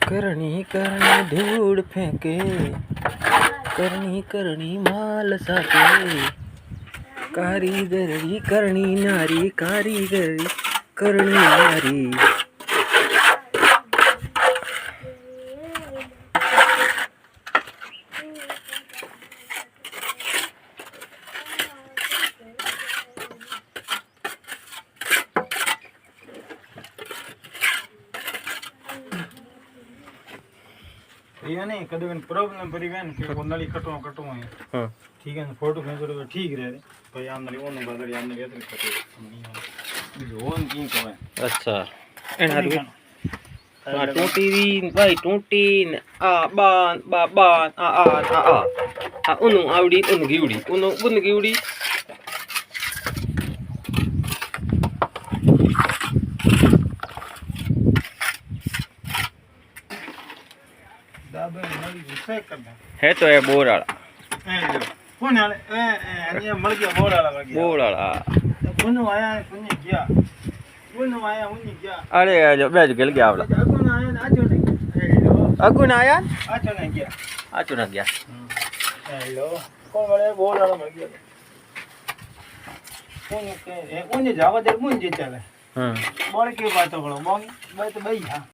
करनी करनी धूड़ फेंके, करनी करनी माल साके, कारीगरी करनी नारी, कारीगरी करनी नारी। ये नहीं कभी प्रॉब्लम पड़ी गई कि नली कटवा कटवा है। हां ठीक है फोटो खींचो तो ठीक रहे भाई अंदर ओन बदल अंदर ये कटे जोन की को है। अच्छा एना आ टूटी री भाई टूटी आ बान बा बान आ उनु आवड़ी उनु गीवड़ी उनु बुन गीवड़ी दाबे नली विषय करना है तो ये बोर वाला ए कौन है ए ये मर गया बोर वाला मर गया बोर वाला कौन आया कौन गया कौन आया कौन गया अरे जो बेज गल गया वाला कौन आया आजो नहीं हेलो अगुन आया आजो नहीं गया आचो ना गया हेलो कौन वाले बोर वाला मर गया कौन के कौन जावा दे मुंजे चले हां बोल के बात करो बात भाई हां